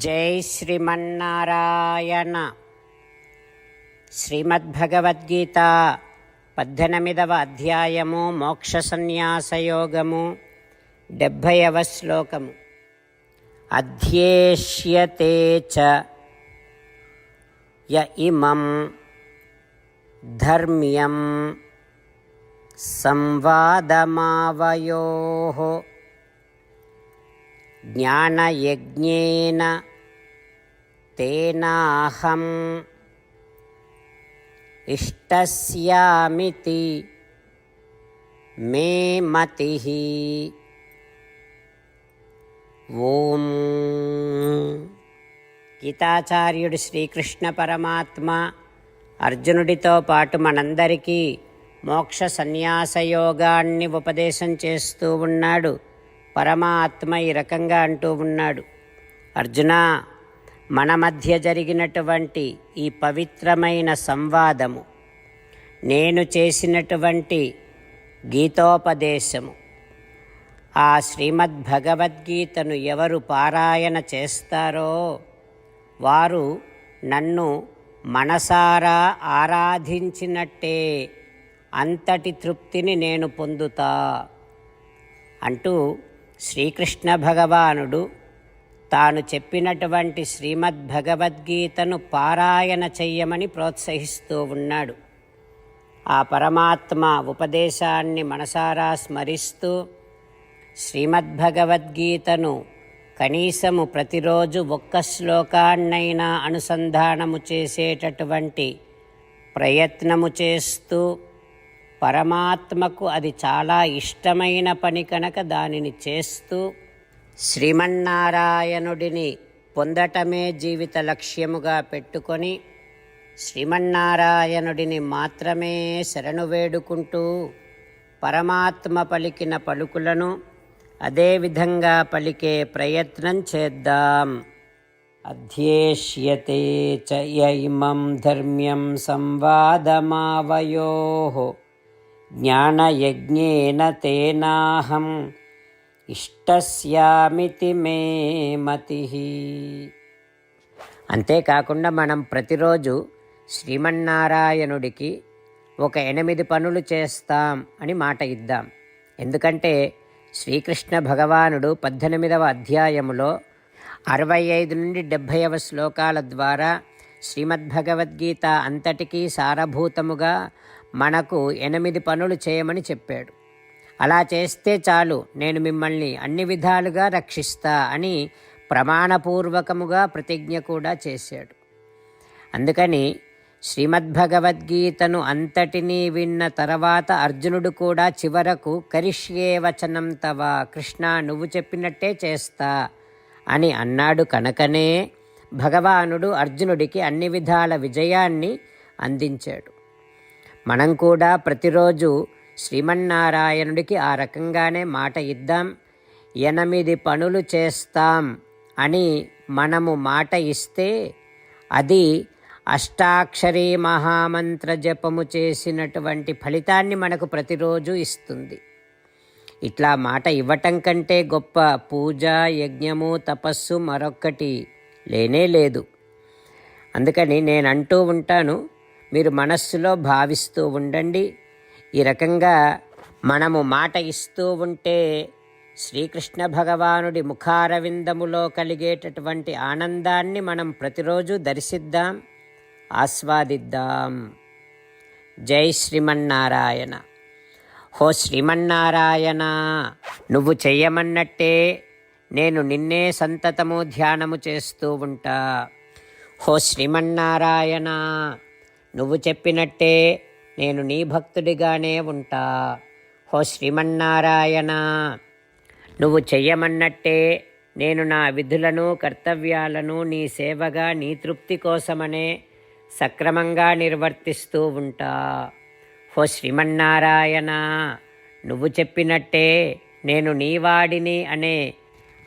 జై శ్రీమన్నారాయణ. శ్రీమద్భగవద్గీత 18వ అధ్యాయము మోక్ష సన్యాసయోగము 70వ శ్లోకము. అధ్యేష్యతే చ య ఇమం ధర్మ్యం సంవాదమావయోః జ్ఞానయజ్ఞేన తేనాహం ఇష్టస్యామితి మే మతిః. ఓం. గీతాచార్యుడు శ్రీకృష్ణ పరమాత్మ అర్జునుడితో పాటు మనందరికీ మోక్ష సన్యాసయోగాన్ని ఉపదేశం చేస్తూ ఉన్నాడు. పరమాత్మ ఈ రకంగా అంటూ ఉన్నాడు, అర్జున, మన మధ్య జరిగినటువంటి ఈ పవిత్రమైన సంవాదము, నేను చేసినటువంటి గీతోపదేశము, ఆ శ్రీమద్భగవద్గీతను ఎవరు పారాయణ చేస్తారో వారు నన్ను మనసారా ఆరాధించినట్టే, అంతటి తృప్తిని నేను పొందుతా అంటూ శ్రీకృష్ణ భగవానుడు తాను చెప్పినటువంటి శ్రీమద్భగవద్గీతను పారాయణ చెయ్యమని ప్రోత్సహిస్తూ ఉన్నాడు. ఆ పరమాత్మ ఉపదేశాన్ని మనసారా స్మరిస్తూ శ్రీమద్భగవద్గీతను కనీసము ప్రతిరోజు ఒక్క శ్లోకాన్నైనా అనుసంధానము చేసేటటువంటి ప్రయత్నము చేస్తూ, పరమాత్మకు అది చాలా ఇష్టమైన పని కనుక దానిని చేస్తూ, శ్రీమన్నారాయణుడిని పొందటమే జీవిత లక్ష్యముగా పెట్టుకొని శ్రీమన్నారాయణుడిని మాత్రమే శరణు వేడుకుంటూ పరమాత్మ పలికిన పలుకులను అదేవిధంగా పలికే ప్రయత్నం చేద్దాం. అధ్యేష్యతే చ య ఇమం ధర్మ్యం సంవాదమావయోః జ్ఞానయజ్ఞేన తేనాహం ఇష్టస్యామితి మే మతిః. అంతేకాకుండా మనం ప్రతిరోజు శ్రీమన్నారాయణుడికి ఒక 8 పనులు చేస్తాం అని మాట ఇద్దాం. ఎందుకంటే శ్రీకృష్ణ భగవానుడు 18వ అధ్యాయములో 65 నుండి 70వ శ్లోకాల ద్వారా శ్రీమద్భగవద్గీత అంతటికీ సారభూతముగా మనకు 8 పనులు చేయమని చెప్పాడు. అలా చేస్తే చాలు, నేను మిమ్మల్ని అన్ని విధాలుగా రక్షిస్తా అని ప్రమాణపూర్వకముగా ప్రతిజ్ఞ కూడా చేశాడు. అందుకని శ్రీమద్భగవద్గీతను అంతటినీ విన్న తర్వాత అర్జునుడు కూడా చివరకు కరిష్యే వచనం తవ, కృష్ణ నువ్వు చెప్పినట్టే చేస్తా అని అన్నాడు. కనుకనే భగవానుడు అర్జునుడికి అన్ని విధాల విజయాన్ని అందించాడు. మనం కూడా ప్రతిరోజు శ్రీమన్నారాయణుడికి ఆ రకంగానే మాట ఇద్దాం. 8 పనులు చేస్తాం అని మనము మాట ఇస్తే అది అష్టాక్షరీ మహామంత్ర జపము చేసినటువంటి ఫలితాన్ని మనకు ప్రతిరోజు ఇస్తుంది. ఇట్లా మాట ఇవ్వటం కంటే గొప్ప పూజ, యజ్ఞము, తపస్సు మరొక్కటి లేనే లేదు. అందుకని నేను అంటూ ఉంటాను, మీరు మనస్సులో భావిస్తూ ఉండండి. ఈ రకంగా మనము మాట ఇస్తూ ఉంటే శ్రీకృష్ణ భగవానుడి ముఖారవిందములో కలిగేటటువంటి ఆనందాన్ని మనం ప్రతిరోజు దర్శిద్దాం, ఆస్వాదిద్దాం. జై శ్రీమన్నారాయణ. హో శ్రీమన్నారాయణ, నువ్వు చెయ్యమన్నట్టే నేను నిన్నే సంతతము ధ్యానము చేస్తూ ఉంటా. హో శ్రీమన్నారాయణ, నువ్వు చెప్పినట్టే నేను నీ భక్తుడిగానే ఉంటా. హో శ్రీమన్నారాయణ, నువ్వు చెయ్యమన్నట్టే నేను నా విధులను, కర్తవ్యాలను నీ సేవగా, నీ తృప్తి కోసమనే సక్రమంగా నిర్వర్తిస్తూ ఉంటా. హో శ్రీమన్నారాయణ, నువ్వు చెప్పినట్టే నేను నీవాడిని అనే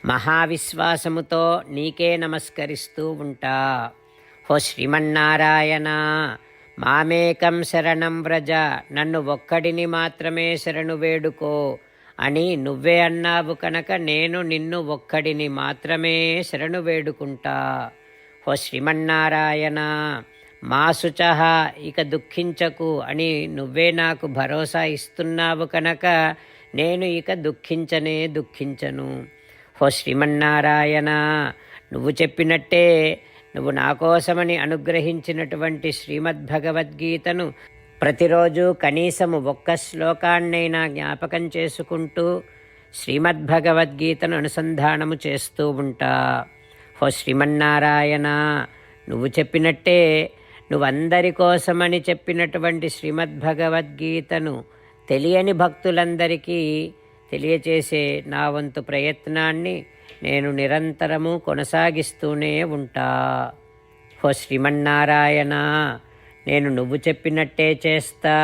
మహావిశ్వాసముతో నీకే నమస్కరిస్తూ ఉంటా. హో శ్రీమన్నారాయణ, మామేకం శరణం వ్రజ, నన్ను ఒక్కడిని మాత్రమే శరణు వేడుకో అని నువ్వే అన్నావు కనుక నేను నిన్ను ఒక్కడిని మాత్రమే శరణు వేడుకుంటా. ఓ శ్రీమన్నారాయణ, మా శుచః ఇక దుఃఖించకు అని నువ్వే నాకు భరోసా ఇస్తున్నావు కనుక నేను ఇక దుఃఖించను. ఓ శ్రీమన్నారాయణ, నువ్వు చెప్పినట్టే నువ్వు నా కోసమని అనుగ్రహించినటువంటి శ్రీమద్భగవద్గీతను ప్రతిరోజు కనీసము ఒక్క శ్లోకాన్నైనా జ్ఞాపకం చేసుకుంటూ శ్రీమద్భగవద్గీతను అనుసంధానము చేస్తూ ఉంటా. ఓ శ్రీమన్నారాయణ, నువ్వు చెప్పినట్టే నువ్వందరి కోసమని చెప్పినటువంటి శ్రీమద్భగవద్గీతను తెలియని భక్తులందరికీ తెలియచేసే నా వంతు ప్రయత్నాన్ని నేను నిరంతరము కొనసాగిస్తూనే ఉంటా. ఓ శ్రీమన్నారాయణ, నేను నువ్వు చెప్పినట్టే చేస్తా,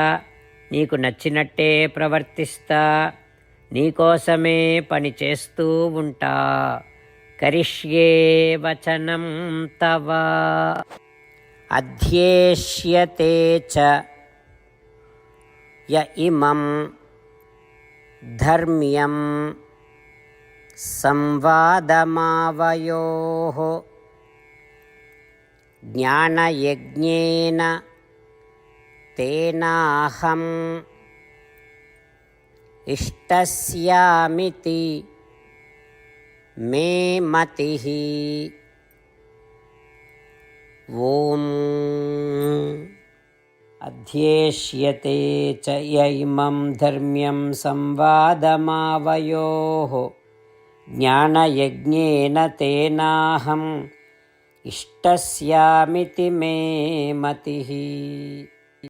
నీకు నచ్చినట్టే ప్రవర్తిస్తా, నీకోసమే పని చేస్తూ ఉంటా. కరిష్యే వచనం తవ అధ్యేష్యతే చ య ఇమం ధర్మ్యం సంవాదమావయోః జ్ఞానయజ్ఞేన తేనాహం ఇష్టస్యామితి మే మతిః. ఓం అధ్యేష్యతే చ య ఇమం ధర్మ్యం సంవాదమావయోః జ్ఞానయజ్ఞేన తేనాహం ఇష్టస్యామితి మే మతిః.